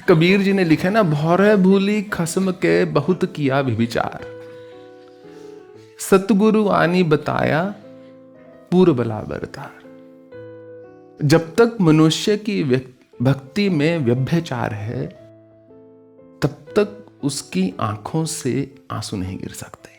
कबीर जी ने लिखा ना, भौरे भूली खसम के बहुत किया विचार, सतगुरु आनी बताया पूर बला बरतार। जब तक मनुष्य की भक्ति में व्यभिचार है, तब तक उसकी आंखों से आंसू नहीं गिर सकते।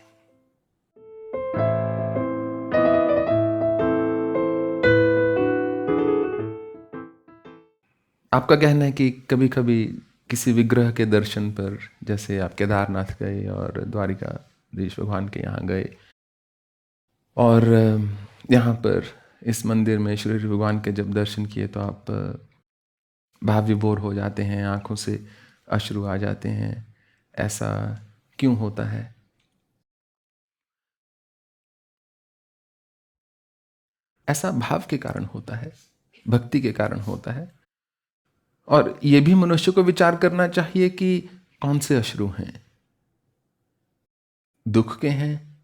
आपका कहना है कि कभी कभी किसी विग्रह के दर्शन पर, जैसे आप केदारनाथ गए और द्वारिकाधीश भगवान के यहाँ गए, और यहाँ पर इस मंदिर में श्री भगवान के जब दर्शन किए तो आप भाव विभोर हो जाते हैं, आंखों से अश्रु आ जाते हैं। ऐसा क्यों होता है? ऐसा भाव के कारण होता है, भक्ति के कारण होता है। और ये भी मनुष्य को विचार करना चाहिए कि कौन से अश्रु हैं, दुख के हैं,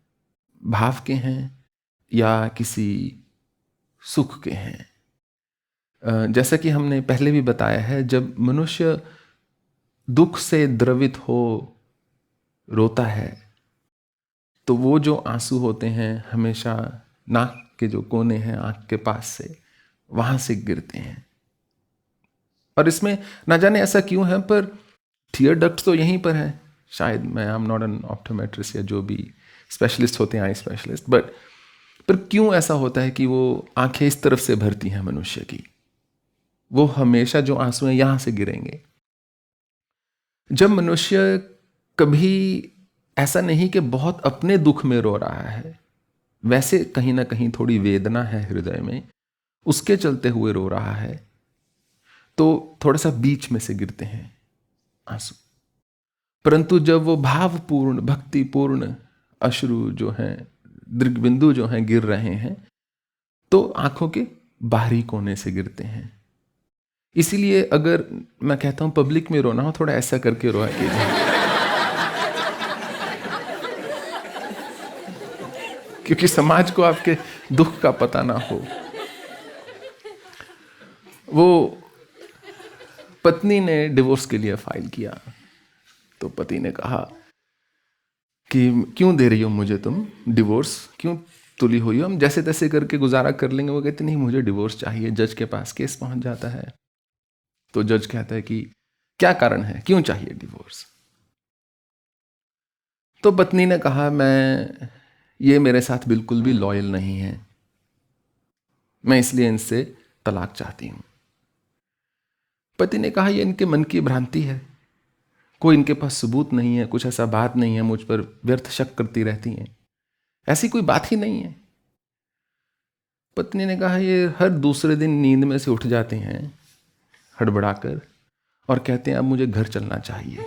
भाव के हैं, या किसी सुख के हैं। जैसा कि हमने पहले भी बताया है, जब मनुष्य दुख से द्रवित हो रोता है, तो वो जो आंसू होते हैं हमेशा नाक के जो कोने हैं आंख के पास से, वहां से गिरते हैं। और इसमें ना जाने ऐसा क्यों है, पर टीयर डक्ट तो यहीं पर है शायद। मैं I am not an optometrist या जो भी स्पेशलिस्ट होते हैं, आई स्पेशलिस्ट, बट पर क्यों ऐसा होता है कि वो आंखें इस तरफ से भरती हैं मनुष्य की? वो हमेशा जो आंसू हैं यहां से गिरेंगे। जब मनुष्य कभी ऐसा नहीं कि बहुत अपने दुख में रो रहा है, वैसे कहीं ना कहीं थोड़ी वेदना है हृदय में, उसके चलते हुए रो रहा है, तो थोड़ा सा बीच में से गिरते हैं आंसू। परंतु जब वो भावपूर्ण भक्तिपूर्ण अश्रु जो हैं, दृग्बिंदु जो हैं गिर रहे हैं, तो आंखों के बाहरी कोने से गिरते हैं। इसीलिए अगर मैं कहता हूं पब्लिक में रोना हो, थोड़ा ऐसा करके रोया कीजिए, क्योंकि समाज को आपके दुख का पता ना हो। वो पत्नी ने डिवोर्स के लिए फाइल किया, तो पति ने कहा कि क्यों दे रही हो मुझे तुम डिवोर्स, क्यों तुली हुई हो, हम जैसे तैसे करके गुजारा कर लेंगे। वो कहती नहीं, मुझे डिवोर्स चाहिए। जज के पास केस पहुंच जाता है, तो जज कहता है कि क्या कारण है, क्यों चाहिए डिवोर्स? तो पत्नी ने कहा, ये मेरे साथ बिल्कुल भी लॉयल नहीं है, मैं इसलिए इनसे तलाक चाहती हूं। पति ने कहा, ये इनके मन की भ्रांति है, कोई इनके पास सबूत नहीं है, कुछ ऐसा बात नहीं है, मुझ पर व्यर्थ शक करती रहती हैं, ऐसी कोई बात ही नहीं है। पत्नी ने कहा, ये हर दूसरे दिन नींद में से उठ जाते हैं हड़बड़ाकर और कहते हैं अब मुझे घर चलना चाहिए।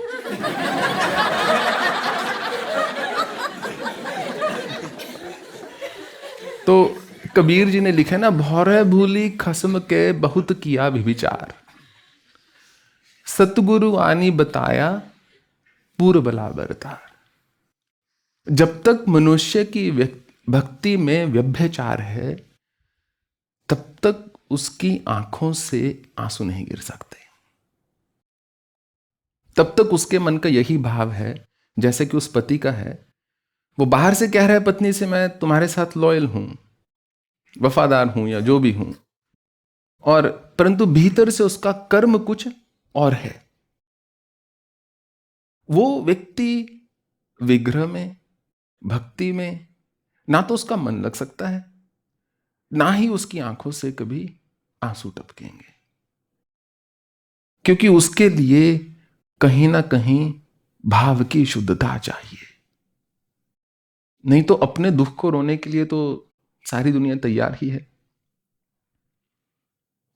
तो कबीर जी ने लिखा ना, भौरे भूली खसम के बहुत किया विचार, सतगुरु आनी बताया पूर बला बरतार। जब तक मनुष्य की भक्ति में व्यभिचार है, तब तक उसकी आंखों से आंसू नहीं गिर सकते। तब तक उसके मन का यही भाव है, जैसे कि उस पति का है। वो बाहर से कह रहा है पत्नी से, मैं तुम्हारे साथ लॉयल हूं, वफादार हूं, या जो भी हूं, और परंतु भीतर से उसका कर्म कुछ और है। वो व्यक्ति विग्रह में, भक्ति में ना तो उसका मन लग सकता है, ना ही उसकी आंखों से कभी आंसू टपकेंगे, क्योंकि उसके लिए कहीं ना कहीं भाव की शुद्धता चाहिए। नहीं तो अपने दुख को रोने के लिए तो सारी दुनिया तैयार ही है,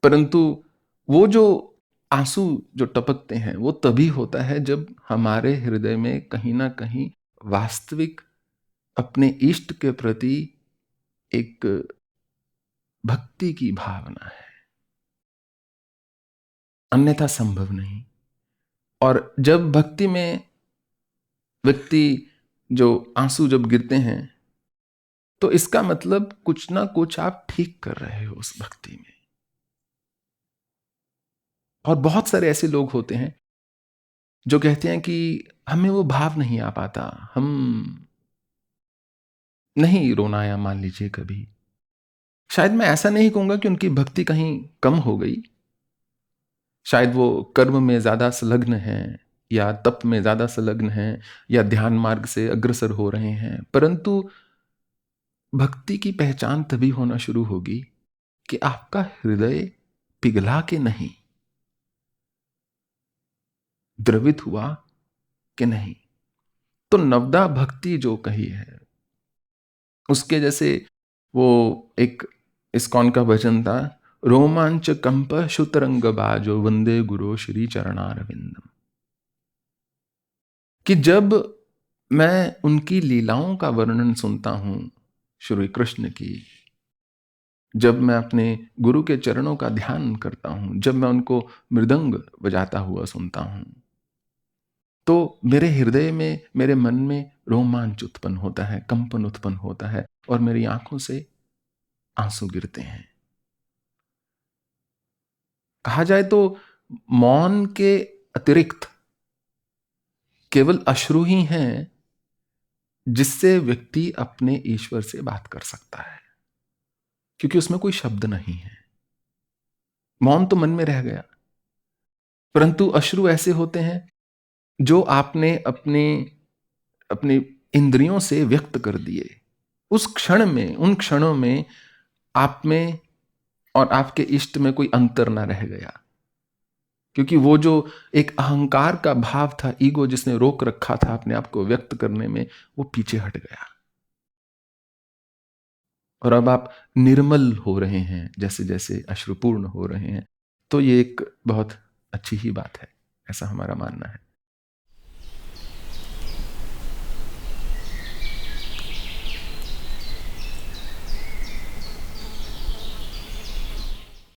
परंतु वो जो आंसू जो टपकते हैं वो तभी होता है जब हमारे हृदय में कहीं ना कहीं वास्तविक अपने इष्ट के प्रति एक भक्ति की भावना है, अन्यथा संभव नहीं। और जब भक्ति में व्यक्ति जो आंसू जब गिरते हैं, तो इसका मतलब कुछ ना कुछ आप ठीक कर रहे हो उस भक्ति में। और बहुत सारे ऐसे लोग होते हैं जो कहते हैं कि हमें वो भाव नहीं आ पाता, हम नहीं रोना आया मान लीजिए कभी। शायद मैं ऐसा नहीं कहूँगा कि उनकी भक्ति कहीं कम हो गई, शायद वो कर्म में ज़्यादा संलग्न हैं या तप में ज़्यादा संलग्न हैं या ध्यान मार्ग से अग्रसर हो रहे हैं, परंतु भक्ति की पहचान तभी होना शुरू होगी कि आपका हृदय पिघला के नहीं, द्रवित हुआ कि नहीं। तो नवदा भक्ति जो कही है, उसके जैसे वो एक इस्कॉन का भजन था, रोमांच कंप शुतरंग बाजो वंदे गुरु श्री चरणारविंदम, कि जब मैं उनकी लीलाओं का वर्णन सुनता हूं, श्री कृष्ण की, जब मैं अपने गुरु के चरणों का ध्यान करता हूं, जब मैं उनको मृदंग बजाता हुआ सुनता हूं, तो मेरे हृदय में, मेरे मन में रोमांच उत्पन्न होता है, कंपन उत्पन्न होता है और मेरी आंखों से आंसू गिरते हैं। कहा जाए तो मौन के अतिरिक्त केवल अश्रु ही हैं जिससे व्यक्ति अपने ईश्वर से बात कर सकता है, क्योंकि उसमें कोई शब्द नहीं है। मौन तो मन में रह गया, परंतु अश्रु ऐसे होते हैं जो आपने अपने अपने इंद्रियों से व्यक्त कर दिए। उस क्षण में, उन क्षणों में आप में और आपके इष्ट में कोई अंतर ना रह गया, क्योंकि वो जो एक अहंकार का भाव था, ईगो जिसने रोक रखा था अपने आप को व्यक्त करने में, वो पीछे हट गया और अब आप निर्मल हो रहे हैं, जैसे जैसे अश्रुपूर्ण हो रहे हैं। तो ये एक बहुत अच्छी ही बात है, ऐसा हमारा मानना है।